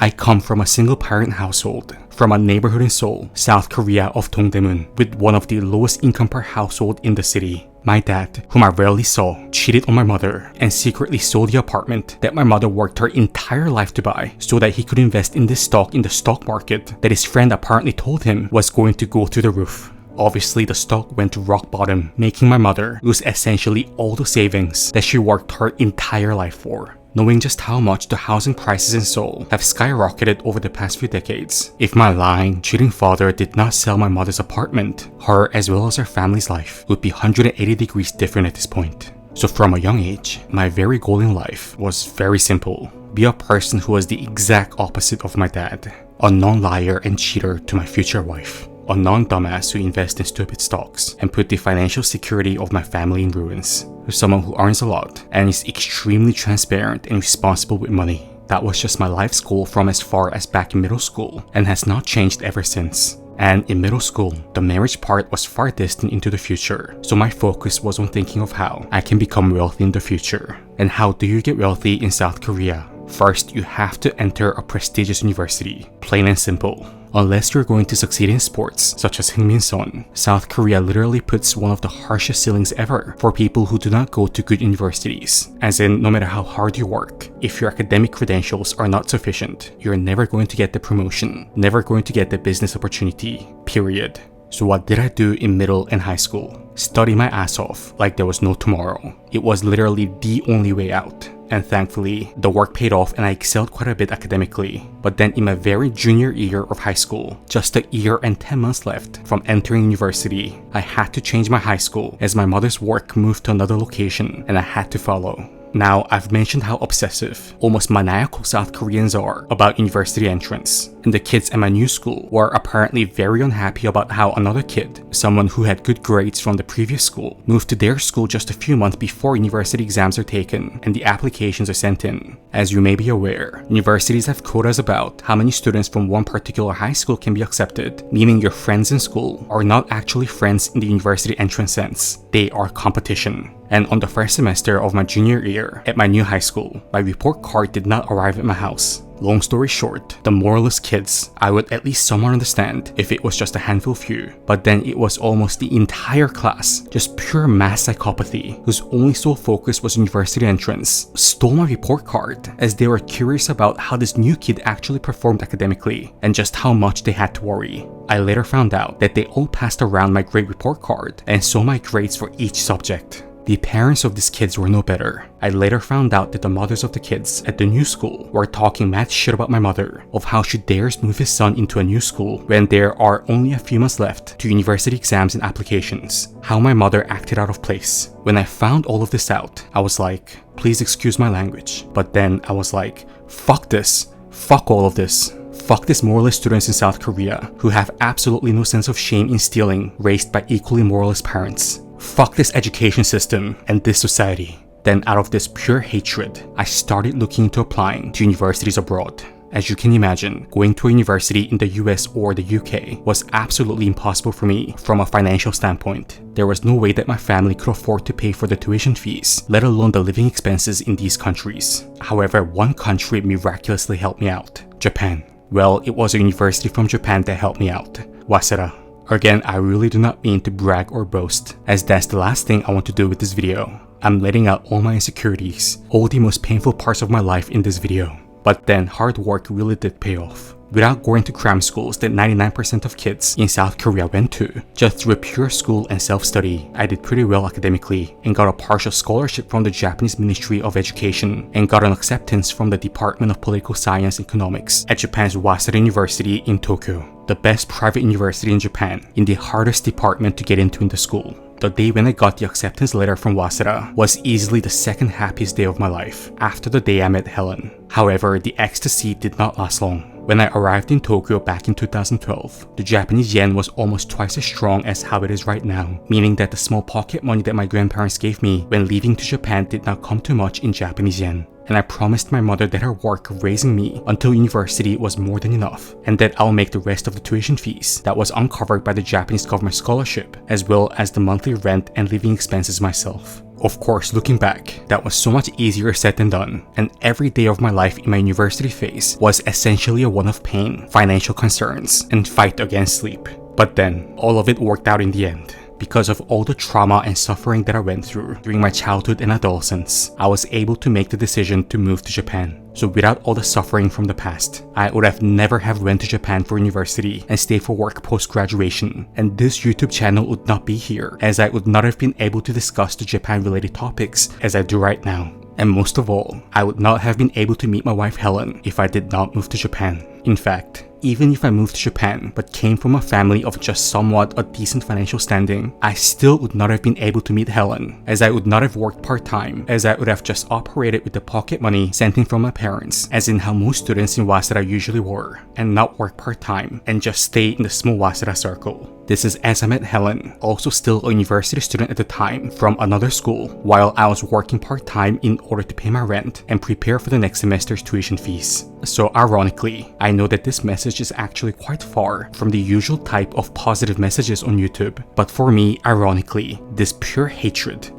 I come from a single-parent household from a neighborhood in Seoul, South Korea of Dongdaemun, with one of the lowest income per household in the city. My dad, whom I rarely saw, cheated on my mother and secretly sold the apartment that my mother worked her entire life to buy so that he could invest in this stock in the stock market that his friend apparently told him was going to go through the roof. Obviously, the stock went to rock bottom, making my mother lose essentially all the savings that she worked her entire life for. Knowing just how much the housing prices in Seoul have skyrocketed over the past few decades, if my lying, cheating father did not sell my mother's apartment, her as well as her family's life would be 180 degrees different at this point. So from a young age, my very goal in life was very simple. Be a person who was the exact opposite of my dad. A non-liar and cheater to my future wife. A non-dumbass who invests in stupid stocks and put the financial security of my family in ruins. Someone who earns a lot and is extremely transparent and responsible with money. That was just my life's goal from as far as back in middle school and has not changed ever since. And in middle school, the marriage part was far distant into the future, so my focus was on thinking of how I can become wealthy in the future. And how do you get wealthy in South Korea? First, you have to enter a prestigious university, plain and simple. Unless you're going to succeed in sports, such as Heung-min, South Korea literally puts one of the harshest ceilings ever for people who do not go to good universities. As in, no matter how hard you work, if your academic credentials are not sufficient, you're never going to get the promotion, never going to get the business opportunity, period. So what did I do in middle and high school? Study my ass off like there was no tomorrow. It was literally the only way out. And thankfully, the work paid off and I excelled quite a bit academically. But then in my very junior year of high school, just a year and 10 months left from entering university, I had to change my high school as my mother's work moved to another location and I had to follow. Now, I've mentioned how obsessive, almost maniacal South Koreans are about university entrance, and the kids at my new school were apparently very unhappy about how another kid, someone who had good grades from the previous school, moved to their school just a few months before university exams are taken and the applications are sent in. As you may be aware, universities have quotas about how many students from one particular high school can be accepted, meaning your friends in school are not actually friends in the university entrance sense, they are competition. And on the first semester of my junior year at my new high school, my report card did not arrive at my house. Long story short, the moralist kids, I would at least somewhat understand if it was just a handful few, but then it was almost the entire class, just pure mass psychopathy, whose only sole focus was university entrance, stole my report card as they were curious about how this new kid actually performed academically and just how much they had to worry. I later found out that they all passed around my grade report card and saw my grades for each subject. The parents of these kids were no better. I later found out that the mothers of the kids at the new school were talking mad shit about my mother of how she dares move his son into a new school when there are only a few months left to university exams and applications. How my mother acted out of place. When I found all of this out, I was like, please excuse my language. But then I was like, fuck this. Fuck all of this. Fuck these moralist students in South Korea who have absolutely no sense of shame in stealing, raised by equally moralist parents. Fuck this education system and this society. Then out of this pure hatred, I started looking into applying to universities abroad. As you can imagine, going to a university in the US or the UK was absolutely impossible for me from a financial standpoint. There was no way that my family could afford to pay for the tuition fees, let alone the living expenses in these countries. However, one country miraculously helped me out: Japan. Well, it was a university from Japan that helped me out: Waseda. Again, I really do not mean to brag or boast, as that's the last thing I want to do with this video. I'm letting out all my insecurities, all the most painful parts of my life in this video. But then hard work really did pay off. Without going to cram schools that 99% of kids in South Korea went to, just through pure school and self-study, I did pretty well academically and got a partial scholarship from the Japanese Ministry of Education and got an acceptance from the Department of Political Science and Economics at Japan's Waseda University in Tokyo, the best private university in Japan, in the hardest department to get into in the school. The day when I got the acceptance letter from Waseda was easily the second happiest day of my life, after the day I met Helen. However, the ecstasy did not last long. When I arrived in Tokyo back in 2012, the Japanese yen was almost twice as strong as how it is right now, meaning that the small pocket money that my grandparents gave me when leaving to Japan did not come to much in Japanese yen. And I promised my mother that her work raising me until university was more than enough, and that I'll make the rest of the tuition fees that was uncovered by the Japanese government scholarship, as well as the monthly rent and living expenses myself. Of course, looking back, that was so much easier said than done, and every day of my life in my university phase was essentially a one of pain, financial concerns, and fight against sleep. But then, all of it worked out in the end. Because of all the trauma and suffering that I went through during my childhood and adolescence, I was able to make the decision to move to Japan. So without all the suffering from the past, I would have never have went to Japan for university and stayed for work post-graduation. And this YouTube channel would not be here, as I would not have been able to discuss the Japan-related topics as I do right now. And most of all, I would not have been able to meet my wife Helen if I did not move to Japan. In fact, even if I moved to Japan but came from a family of just somewhat a decent financial standing, I still would not have been able to meet Helen, as I would not have worked part-time, as I would have just operated with the pocket money sent in from my parents, as in how most students in Waseda usually were, and not work part-time and just stay in the small Waseda circle. This is as I met Helen, also still a university student at the time from another school, while I was working part-time in order to pay my rent and prepare for the next semester's tuition fees. So ironically, I know that this message is actually quite far from the usual type of positive messages on YouTube, but for me, ironically, this pure hatred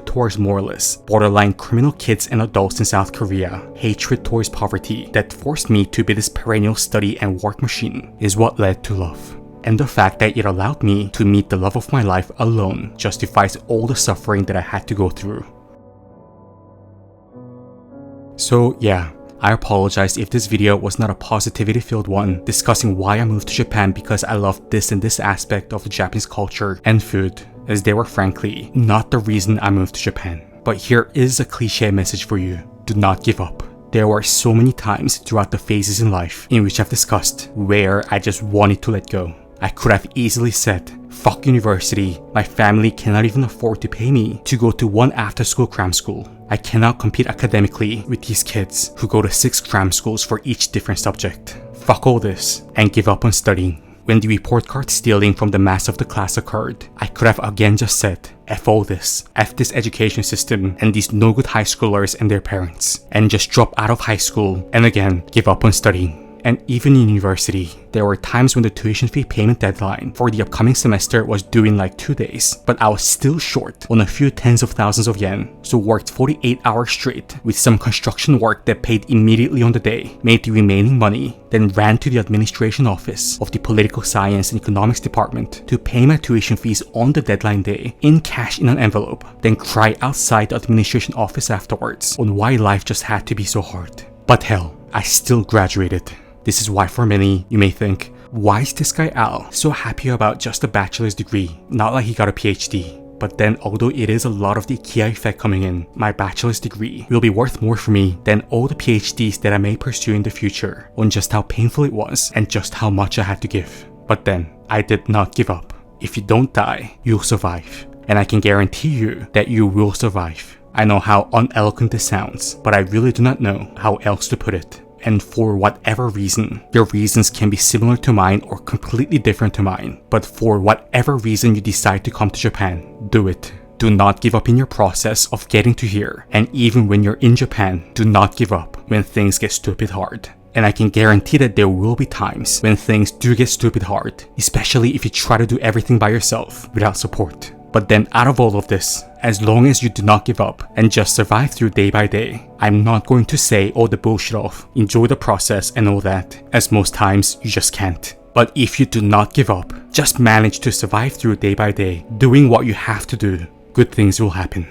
towards moralists, borderline criminal kids and adults in South Korea, hatred towards poverty that forced me to be this perennial study and work machine is what led to love. And the fact that it allowed me to meet the love of my life alone justifies all the suffering that I had to go through. So yeah, I apologize if this video was not a positivity-filled one discussing why I moved to Japan because I loved this and this aspect of the Japanese culture and food, as they were frankly not the reason I moved to Japan. But here is a cliche message for you: do not give up. There were so many times throughout the phases in life in which I've discussed where I just wanted to let go. I could have easily said, fuck university, my family cannot even afford to pay me to go to one after-school cram school. I cannot compete academically with these kids who go to 6 cram schools for each different subject. Fuck all this, and give up on studying. When the report card stealing from the mass of the class occurred, I could have again just said, F all this, F this education system and these no good high schoolers and their parents, and just drop out of high school and again give up on studying. And even in university, there were times when the tuition fee payment deadline for the upcoming semester was due in like 2 days, but I was still short on a few tens of thousands of yen, so worked 48 hours straight with some construction work that paid immediately on the day, made the remaining money, then ran to the administration office of the political science and economics department to pay my tuition fees on the deadline day in cash in an envelope, then cry outside the administration office afterwards on why life just had to be so hard. But hell, I still graduated. This is why for many, you may think, why is this guy Al so happy about just a bachelor's degree, not like he got a PhD? But then although it is a lot of the IKEA effect coming in, my bachelor's degree will be worth more for me than all the PhDs that I may pursue in the future on just how painful it was and just how much I had to give. But then, I did not give up. If you don't die, you'll survive. And I can guarantee you that you will survive. I know how uneloquent this sounds, but I really do not know how else to put it. And for whatever reason, your reasons can be similar to mine or completely different to mine, but for whatever reason you decide to come to Japan, do it. Do not give up in your process of getting to here, and even when you're in Japan, do not give up when things get stupid hard. And I can guarantee that there will be times when things do get stupid hard, especially if you try to do everything by yourself without support. But then out of all of this, as long as you do not give up and just survive through day by day, I'm not going to say all the bullshit off, enjoy the process and all that, as most times you just can't. But if you do not give up, just manage to survive through day by day, doing what you have to do, good things will happen.